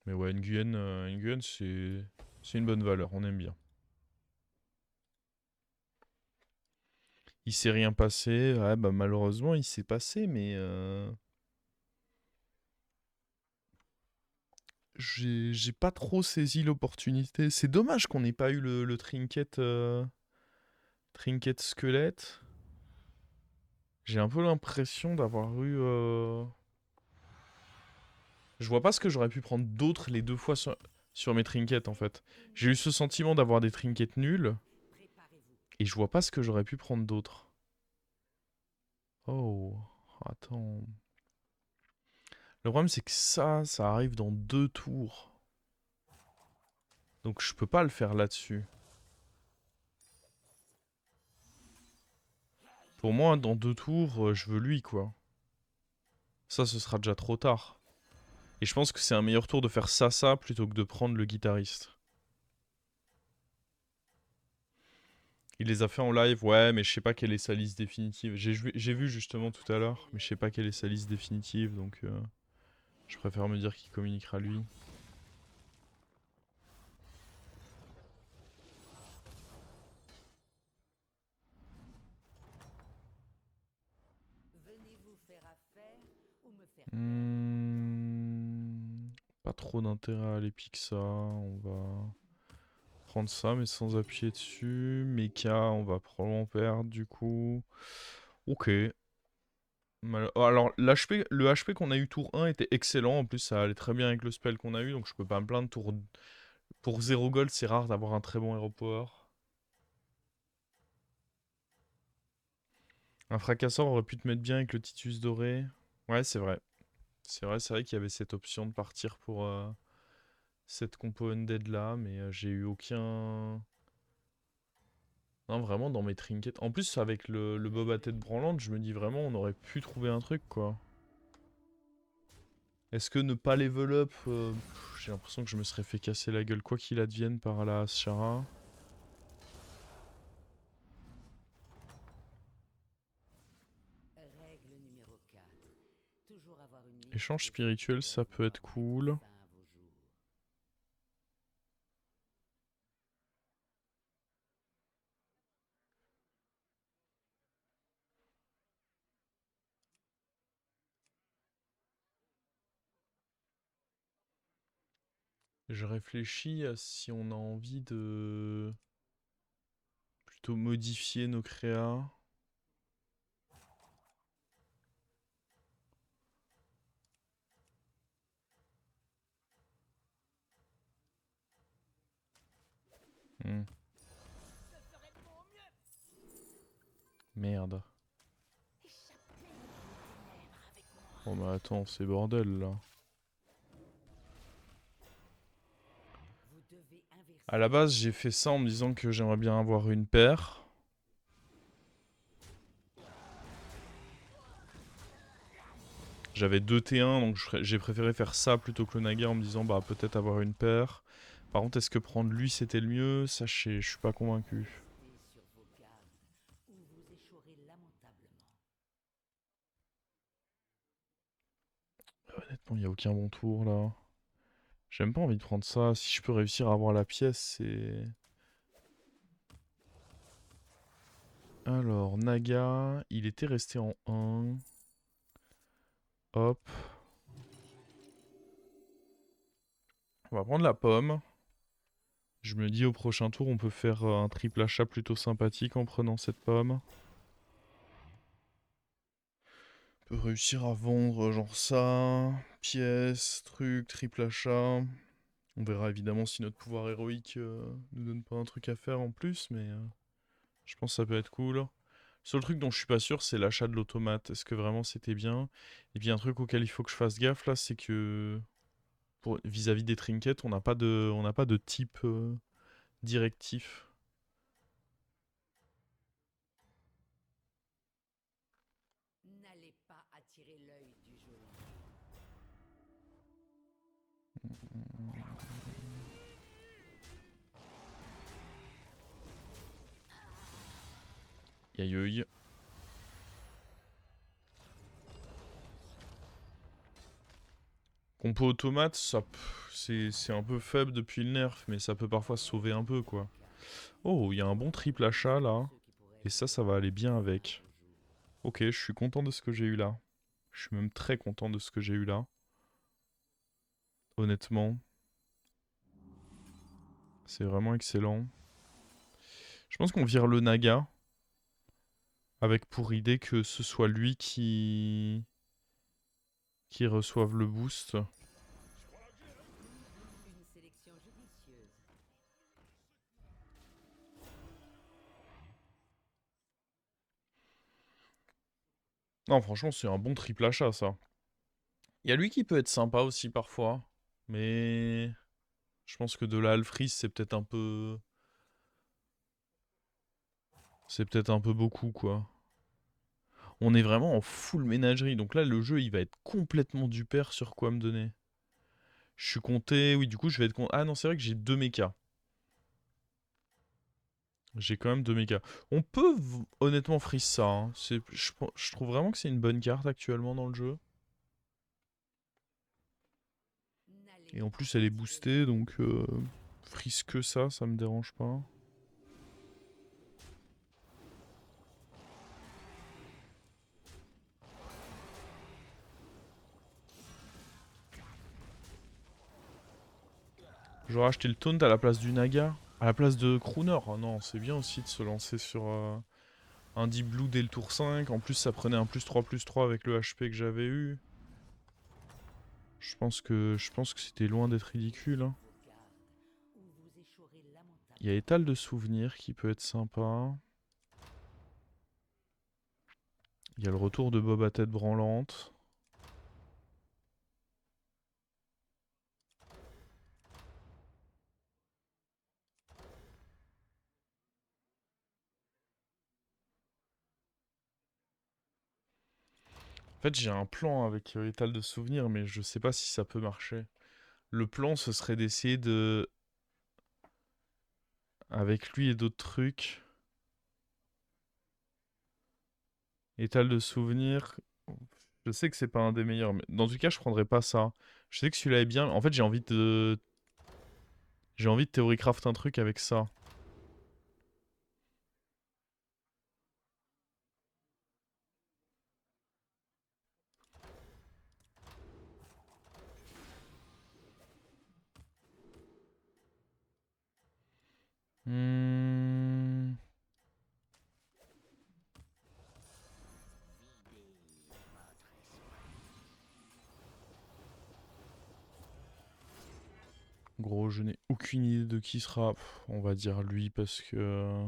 Mais ouais, Nguyen c'est une bonne valeur, on aime bien. Il s'est rien passé, ouais, bah malheureusement il s'est passé, mais j'ai pas trop saisi l'opportunité. C'est dommage qu'on n'ait pas eu le trinket squelette. J'ai un peu l'impression d'avoir eu. Je vois pas ce que j'aurais pu prendre d'autre les deux fois sur mes trinkets en fait. J'ai eu ce sentiment d'avoir des trinkets nuls et je vois pas ce que j'aurais pu prendre d'autre. Oh, attends. Le problème c'est que ça arrive dans 2 tours. Donc je peux pas le faire là-dessus. Pour moi, dans 2 tours, je veux lui quoi. Ça, ce sera déjà trop tard. Et je pense que c'est un meilleur tour de faire ça plutôt que de prendre le guitariste. Il les a fait en live, ouais, mais je sais pas quelle est sa liste définitive. J'ai vu justement tout à l'heure, mais je sais pas quelle est sa liste définitive, donc je préfère me dire qu'il communiquera lui. Hmm, pas trop d'intérêt à aller pique ça, on va prendre ça mais sans appuyer dessus. Mecha, on va probablement perdre du coup. Ok. Alors le HP qu'on a eu tour 1 était excellent, en plus ça allait très bien avec le spell qu'on a eu, donc je peux pas me plaindre. Pour 0 gold, c'est rare d'avoir un très bon hero power. Un fracasseur aurait pu te mettre bien avec le Titus doré. Ouais, c'est vrai. C'est vrai qu'il y avait cette option de partir pour cette compo undead là, mais j'ai eu aucun. Non, vraiment dans mes trinkets. En plus, avec le Boba Tête branlante, je me dis vraiment, on aurait pu trouver un truc quoi. Est-ce que ne pas level up, j'ai l'impression que je me serais fait casser la gueule quoi qu'il advienne par la Shara. Échange spirituel, ça peut être cool. Je réfléchis à si on a envie de plutôt modifier nos créas. Hmm, merde. Oh bah attends, c'est bordel là. À la base, j'ai fait ça en me disant que j'aimerais bien avoir une paire. J'avais 2 T1, donc j'ai préféré faire ça plutôt que le Naga en me disant bah peut-être avoir une paire. Par contre, est-ce que prendre lui c'était le mieux? Ça, je suis pas convaincu. Honnêtement, il n'y a aucun bon tour là. J'ai même pas envie de prendre ça. Si je peux réussir à avoir la pièce, c'est. Alors, Naga, il était resté en 1. Hop. On va prendre la pomme. Je me dis au prochain tour, on peut faire un triple achat plutôt sympathique en prenant cette pomme. On peut réussir à vendre genre ça, pièce, truc, triple achat. On verra évidemment si notre pouvoir héroïque nous donne pas un truc à faire en plus, mais je pense que ça peut être cool. Le seul truc dont je suis pas sûr, c'est l'achat de l'automate. Est-ce que vraiment c'était bien? Et puis un truc auquel il faut que je fasse gaffe là, c'est que vis-à-vis des trinkets, on n'a pas de type directif. Aïe aïe. Compo automate, c'est un peu faible depuis le nerf, mais ça peut parfois se sauver un peu, quoi. Oh, il y a un bon triple achat, là. Et ça va aller bien avec. Ok, je suis content de ce que j'ai eu là. Je suis même très content de ce que j'ai eu là. Honnêtement, c'est vraiment excellent. Je pense qu'on vire le Naga. Avec pour idée que ce soit lui qui reçoive le boost. Une sélection judicieuse. Non, franchement, c'est un bon triple achat, ça. Il y a lui qui peut être sympa aussi parfois. Mais je pense que de la Alfris, c'est peut-être un peu... C'est peut-être un peu beaucoup, quoi. On est vraiment en full ménagerie. Donc là, le jeu, il va être complètement du pair sur quoi me donner. Je suis compté... Oui, du coup, je vais être compté... Ah non, c'est vrai que j'ai deux mechas. J'ai quand même deux mechas. On peut honnêtement freeze ça. Hein. Je trouve vraiment que c'est une bonne carte actuellement dans le jeu. Et en plus, elle est boostée, donc freeze que ça me dérange pas. J'aurais acheté le taunt à la place du Naga. À la place de Crooner. Oh non, c'est bien aussi de se lancer sur un Deep Blue dès le tour 5. En plus, ça prenait un +3/+3 avec le HP que j'avais eu. Je pense que c'était loin d'être ridicule. Hein. Il y a étal de souvenirs qui peut être sympa. Il y a le retour de Bob à tête branlante. En fait, j'ai un plan avec étal de souvenirs, mais je sais pas si ça peut marcher. Le plan, ce serait d'essayer de... Avec lui et d'autres trucs. Étal de souvenirs. Je sais que c'est pas un des meilleurs, mais dans tout cas, je prendrais pas ça. Je sais que celui-là est bien. En fait, j'ai envie de. J'ai envie de theorycraft un truc avec ça. Hmm. Gros, je n'ai aucune idée de qui sera. On va dire lui parce que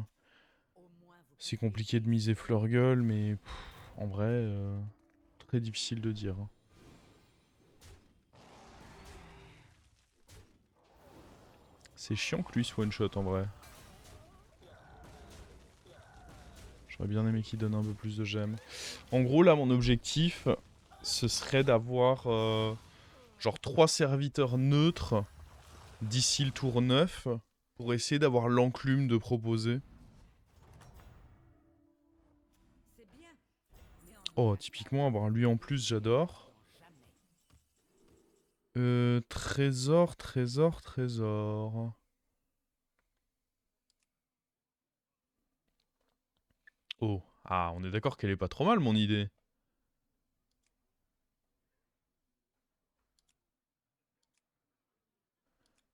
c'est compliqué de miser Fleurgueule, mais en vrai, très difficile de dire. Hein. C'est chiant que lui soit one shot en vrai. J'aurais bien aimé qu'il donne un peu plus de gemmes. En gros, là, mon objectif, ce serait d'avoir genre 3 serviteurs neutres d'ici le tour 9 pour essayer d'avoir l'enclume de proposer. Oh, typiquement, avoir lui en plus, j'adore. Trésor, trésor, trésor. Oh, ah, on est d'accord qu'elle est pas trop mal, mon idée.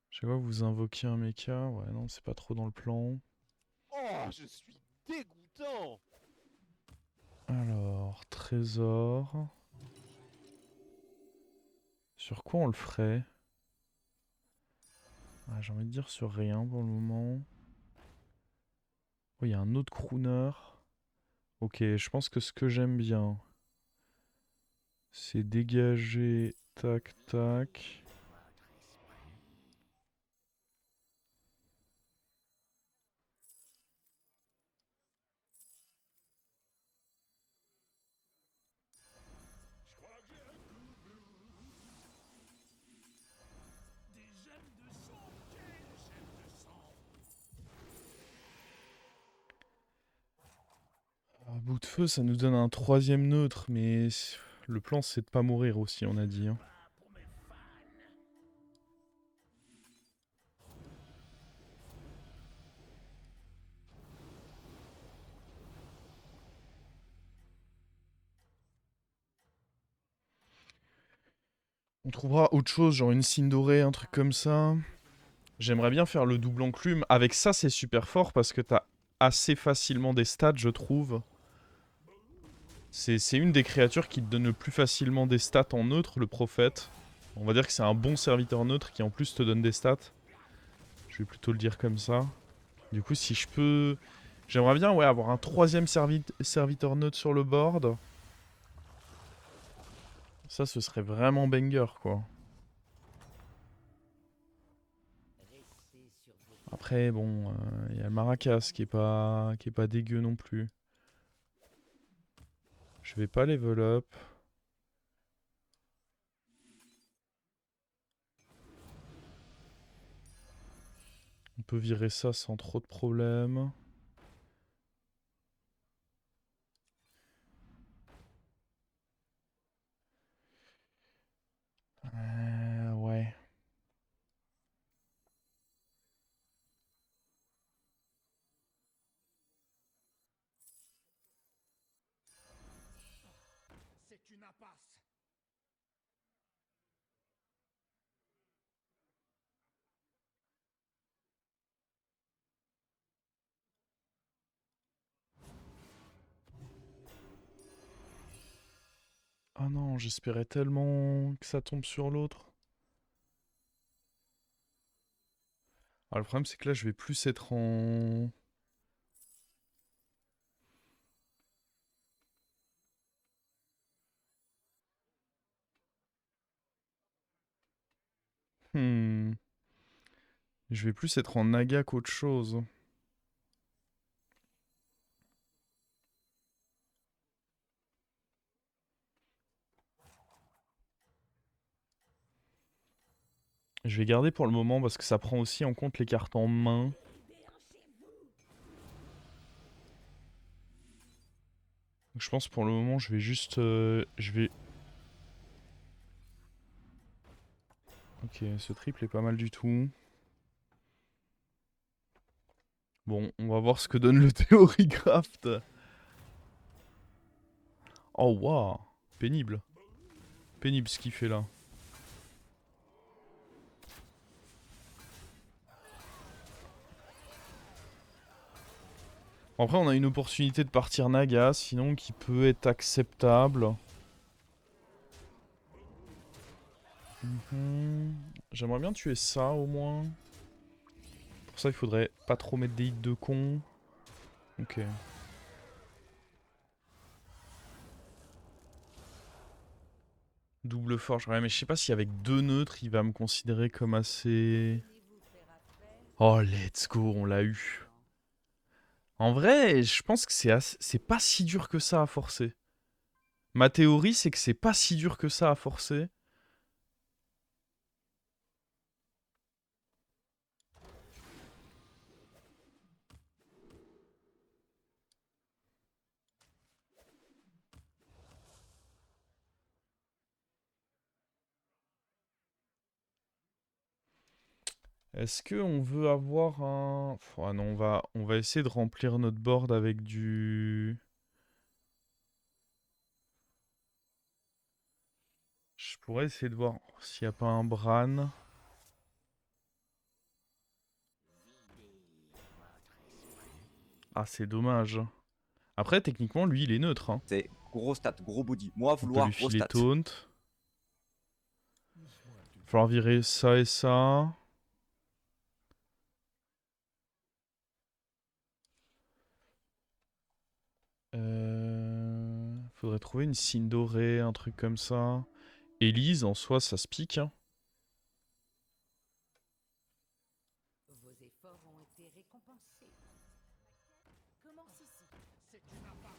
Je vois, vous invoquez un mecha. Ouais, non, c'est pas trop dans le plan. Oh, je suis dégoûtant. Alors, trésor. Sur quoi on le ferait? Ah, j'ai envie de dire sur rien pour le moment. Oh, il y a un autre crooner. Ok, je pense que ce que j'aime bien, c'est dégager, tac, tac. À bout de feu, ça nous donne un troisième neutre, mais le plan c'est de pas mourir aussi, on a dit. Hein. On trouvera autre chose, genre une cime dorée, un truc comme ça. J'aimerais bien faire le double enclume. Avec ça, c'est super fort parce que t'as assez facilement des stats, je trouve. C'est une des créatures qui te donne le plus facilement des stats en neutre, le prophète. On va dire que c'est un bon serviteur neutre qui en plus te donne des stats. Je vais plutôt le dire comme ça. Du coup, si je peux... J'aimerais bien ouais, avoir un troisième serviteur neutre sur le board. Ça, ce serait vraiment banger, quoi. Restez sur vos Après, bon, il y a le Maracas qui est pas dégueu non plus. Je vais pas level up. On peut virer ça sans trop de problèmes. Ouais. C'est une impasse. Ah non, j'espérais tellement que ça tombe sur l'autre. Ah, le problème, c'est que là, je vais plus être en... Hmm. Je vais plus être en naga qu'autre chose. Je vais garder pour le moment parce que ça prend aussi en compte les cartes en main. Donc, je pense pour le moment, je vais juste... je vais... Ok, ce triple est pas mal du tout. Bon, on va voir ce que donne le Theorycraft. Oh, waouh. Pénible. Pénible ce qu'il fait là. Après, on a une opportunité de partir Naga, sinon qui peut être acceptable. J'aimerais bien tuer ça au moins. Pour ça, il faudrait pas trop mettre des hits de con. Ok. Double forge. Ouais, mais je sais pas si avec deux neutres, il va me considérer comme assez... voulez-vous faire affaire Oh, let's go, on l'a eu. En vrai, je pense que c'est pas si dur que ça à forcer. Ma théorie, c'est que c'est pas si dur que ça à forcer. Est-ce que on veut avoir un... Ah non, on va essayer de remplir notre board avec du... Je pourrais essayer de voir s'il n'y a pas un Bran. Ah, c'est dommage. Après, techniquement, lui, il est neutre. Hein. C'est gros stat, gros body. Moi, On peut lui vouloir gros filer stat. taunt. Falloir virer ça et ça. Faudrait trouver une signe dorée, un truc comme ça. Elise, en soi, ça se pique. Hein. Vos efforts ont été récompensés. Commence ici. C'est une impasse.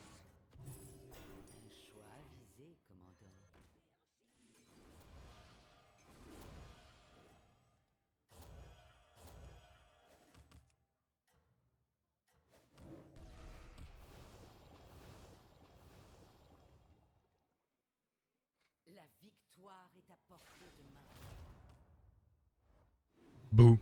Un choix avisé, commandant. La victoire est à portée de main. Bouh.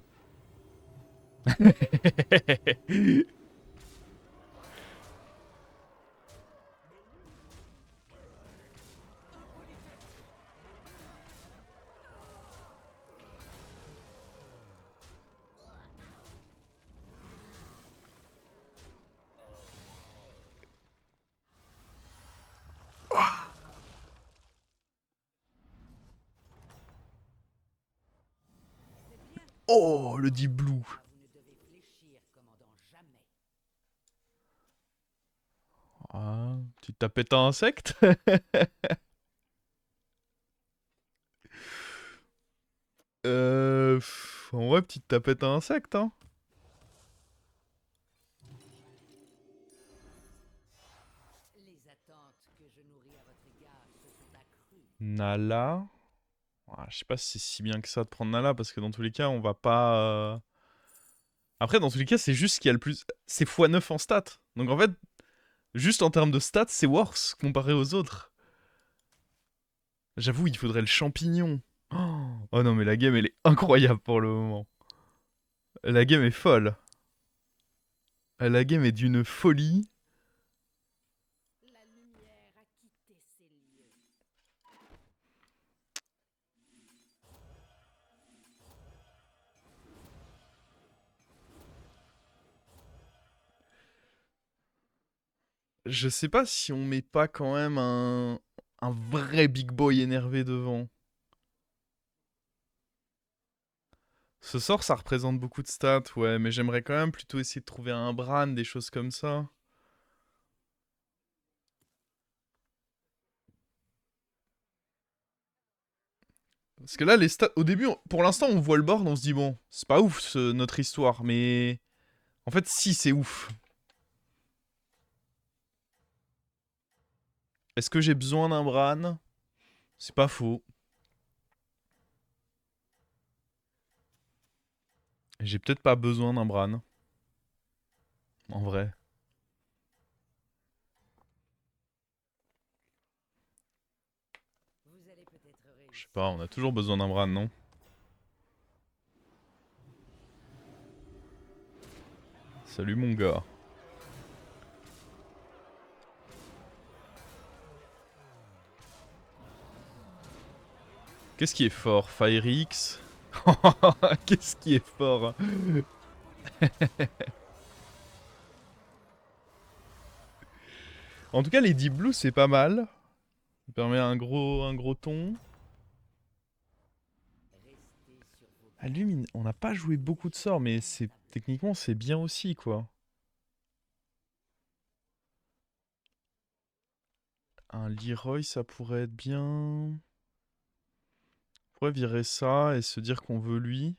Oh, le Deep Blue. Vous ne devez fléchir, commandant, jamais. Ah, petite tapette à insectes. En vrai, petite tapette à insectes, hein. Les attentes que je nourris à votre égard se sont accrues. Nala. Ah, je sais pas si c'est si bien que ça de prendre Nala, parce que dans tous les cas, on va pas... Après, dans tous les cas, c'est juste ce qu'il y a le plus... C'est x9 en stats. Donc en fait, juste en termes de stats, c'est worse comparé aux autres. J'avoue, il faudrait le champignon. Oh non, mais la game, elle est incroyable pour le moment. La game est folle. La game est d'une folie. La lumière a quitté ces lieux. Je sais pas si on met pas quand même un vrai big boy énervé devant. Ce sort, ça représente beaucoup de stats, ouais, mais j'aimerais quand même plutôt essayer de trouver un Bran, des choses comme ça. Parce que là, les stats... Au début, pour l'instant, on voit le board, on se dit, bon, c'est pas ouf, notre histoire, mais... En fait, si, c'est ouf. Est-ce que j'ai besoin d'un Bran? C'est pas faux. J'ai peut-être pas besoin d'un Bran. En vrai. Vous allez peut-être réussir. Je sais pas, on a toujours besoin d'un Bran, non? Salut mon gars. Qu'est-ce qui est fort? Fire X. Qu'est-ce qui est fort? En tout cas, les Deep Blue, c'est pas mal. Ça permet un gros ton. Restez sur vos Ah, lui, on n'a pas joué beaucoup de sorts, mais techniquement, c'est bien aussi, quoi. Un Leroy, ça pourrait être bien. On pourrait virer ça et se dire qu'on veut lui.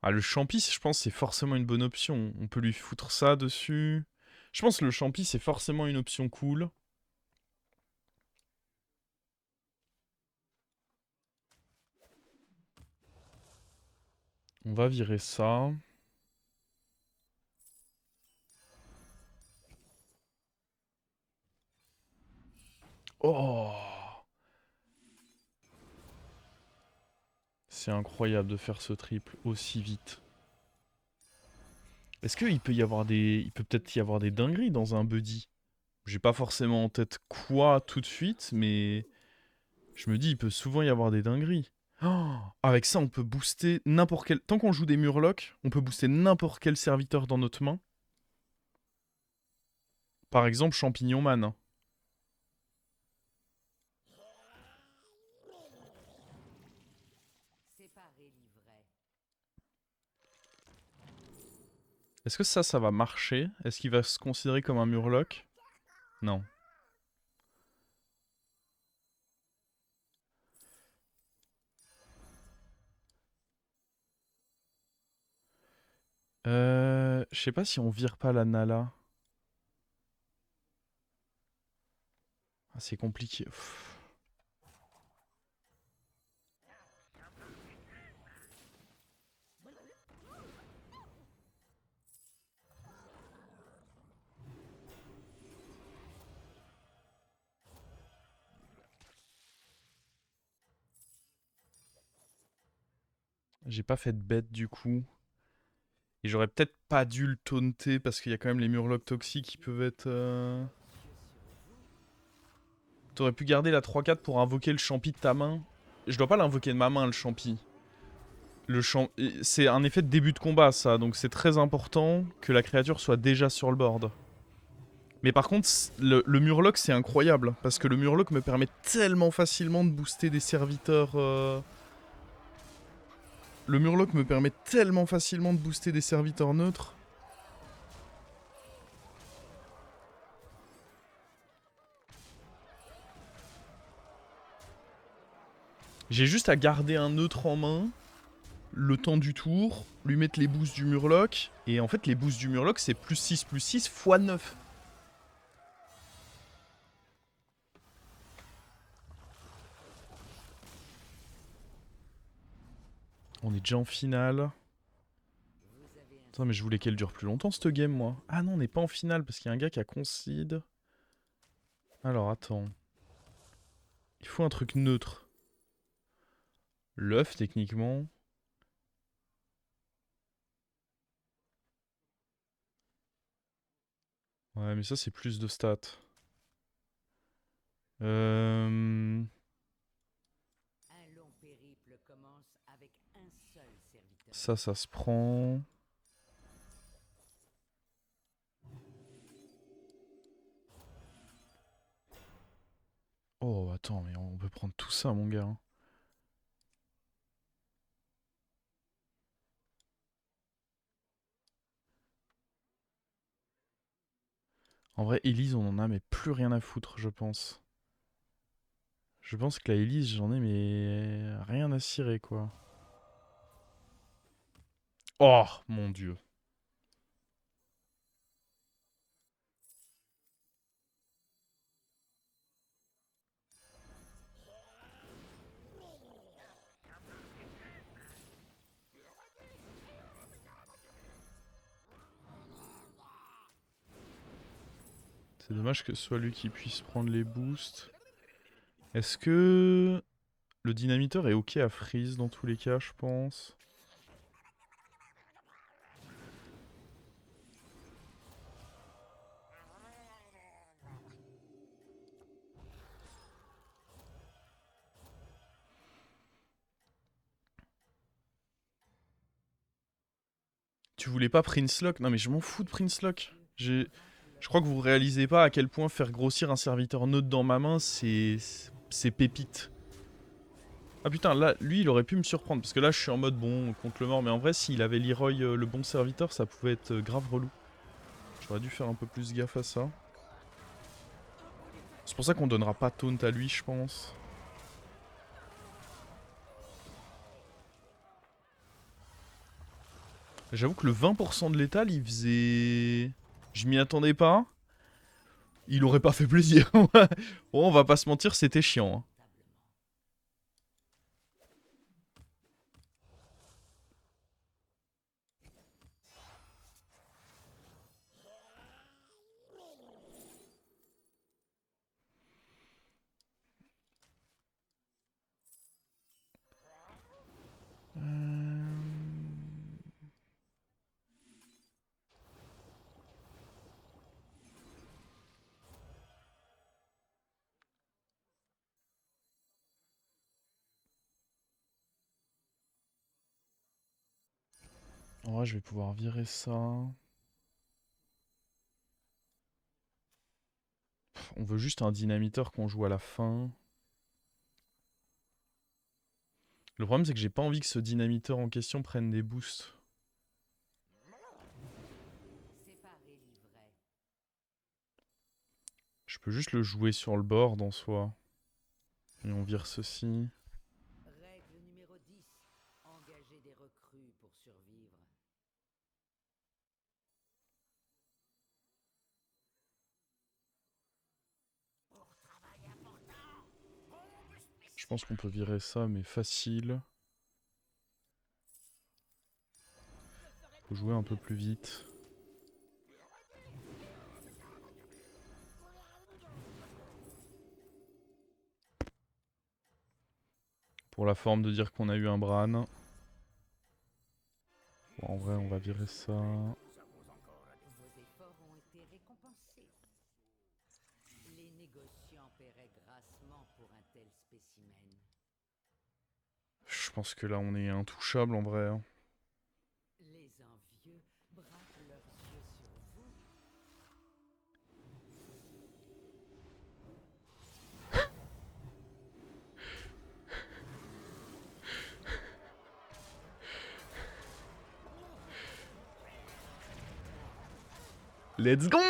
Ah, le Champi, je pense, c'est forcément une bonne option. On peut lui foutre ça dessus. Je pense que le Champi, c'est forcément une option cool. On va virer ça. Oh! C'est incroyable de faire ce triple aussi vite. Est-ce qu'il peut y avoir des... Il peut peut-être y avoir des dingueries dans un buddy? J'ai pas forcément en tête quoi tout de suite, mais... Je me dis, il peut souvent y avoir des dingueries. Oh, avec ça, on peut booster n'importe quel... Tant qu'on joue des murlocs, on peut booster n'importe quel serviteur dans notre main. Par exemple, Champignon Man. séparés livrets. Est-ce que ça va marcher? Est-ce qu'il va se considérer comme un murloc? Non. Je sais pas si on vire pas la Nala. Ah, c'est compliqué. Pff. J'ai pas fait de bête du coup. Et j'aurais peut-être pas dû le taunter parce qu'il y a quand même les murlocs toxiques qui peuvent être... T'aurais pu garder la 3-4 pour invoquer le champi de ta main. Je dois pas l'invoquer de ma main, le champi. C'est un effet de début de combat, ça. Donc c'est très important que la créature soit déjà sur le board. Mais par contre, le murloc, c'est incroyable. Parce que le murloc me permet tellement facilement de booster des serviteurs... Le Murloc me permet tellement facilement de booster des serviteurs neutres. J'ai juste à garder un neutre en main, le temps du tour, lui mettre les boosts du Murloc, et en fait les boosts du Murloc c'est +6 +6 x 9. On est déjà en finale. Attends mais je voulais qu'elle dure plus longtemps cette game moi. Ah non on n'est pas en finale parce qu'il y a un gars qui a concede. Alors attends. Il faut un truc neutre. L'œuf techniquement. Ouais, mais ça, c'est plus de stats. Un long périple commence avec un seul serviteur. Ça se prend. Oh, attends, mais on peut prendre tout ça, mon gars, hein. En vrai, Elise, on en a mais plus rien à foutre, je pense. Je pense que la Elise, j'en ai mais rien à cirer, quoi. Oh, mon dieu. C'est dommage que ce soit lui qui puisse prendre les boosts. Est-ce que le dynamiteur est ok à freeze dans tous les cas, je pense? Tu voulais pas Prince Lock? Non mais je m'en fous de Prince Lock. Je crois que vous réalisez pas à quel point faire grossir un serviteur neutre dans ma main, c'est pépite. Ah putain, là, lui, il aurait pu me surprendre. Parce que là, je suis en mode, bon, contre le mort. Mais en vrai, s'il avait Leroy le bon serviteur, ça pouvait être grave relou. J'aurais dû faire un peu plus gaffe à ça. C'est pour ça qu'on donnera pas taunt à lui, je pense. J'avoue que le 20% de l'étal, il faisait... Je m'y attendais pas. Il aurait pas fait plaisir. Bon, on va pas se mentir, c'était chiant, hein. En vrai, je vais pouvoir virer ça. On veut juste un dynamiteur qu'on joue à la fin. Le problème, c'est que j'ai pas envie que ce dynamiteur en question prenne des boosts. Séparer l'ivraie. Je peux juste le jouer sur le board en soi. Et on vire ceci. Règle numéro 10. Engager des recrues pour survivre. Je pense qu'on peut virer ça, mais facile. Faut jouer un peu plus vite. Pour la forme de dire qu'on a eu un Bran. Bon, en vrai, on va virer ça. Vos efforts ont été récompensés. Les négociants paieraient grassement pour un tel spécimen. Je pense que là, on est intouchable en vrai, hein. Les envieux braquent leurs yeux sur vous. Let's go.